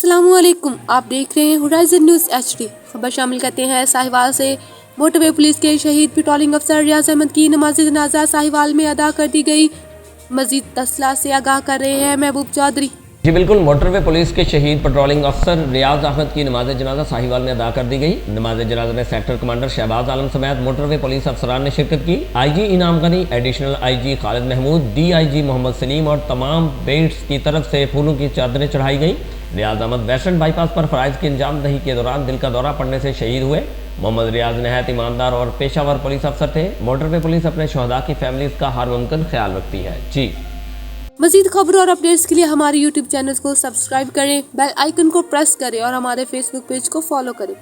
अस्सलामुअलैकुम, आप देख रहे हैं होराइजन न्यूज़ HD। खबर शामिल करते हैं साहिवाल से। मोटरवे पुलिस के शहीद पेट्रोलिंग अफसर रियाज अहमद की नमाज जनाजा साहिवाल में अदा कर दी गई। मजीद तफसीलात से आगाह कर रहे हैं महबूब चौधरी। जी बिल्कुल, मोटरवे पुलिस के शहीद पेट्रोलिंग अफसर रियाज अहमद की नमाज जनाजा साहिवाल में अदा कर दी गई। नमाज जनाजा में सेक्टर कमांडर शहबाज आलम समेत मोटरवे पुलिस अफसरान ने शिरकत की। IG Inam Ghani, additional IG Khalid Mahmood, DIG Mohammad Saleem और तमाम बेट्स की तरफ से फूलों की चादरें चढ़ाई गई। रियाज अहमद वेस्टर्न बाईपास पर फराइज की अंजाम दही के दौरान दिल का दौरा पड़ने से शहीद हुए। मोहम्मद रियाज नहायत ईमानदार और पेशावर पुलिस अफसर थे। मोटरवे पुलिस अपने शहदा की फैमिलीज का हर मुमकिन ख्याल रखती है। जी मजीद खबरों और अपडेट्स के लिए हमारे YouTube चैनल को सब्सक्राइब करें, बेल आइकन को प्रेस करें और हमारे Facebook पेज को फॉलो करें।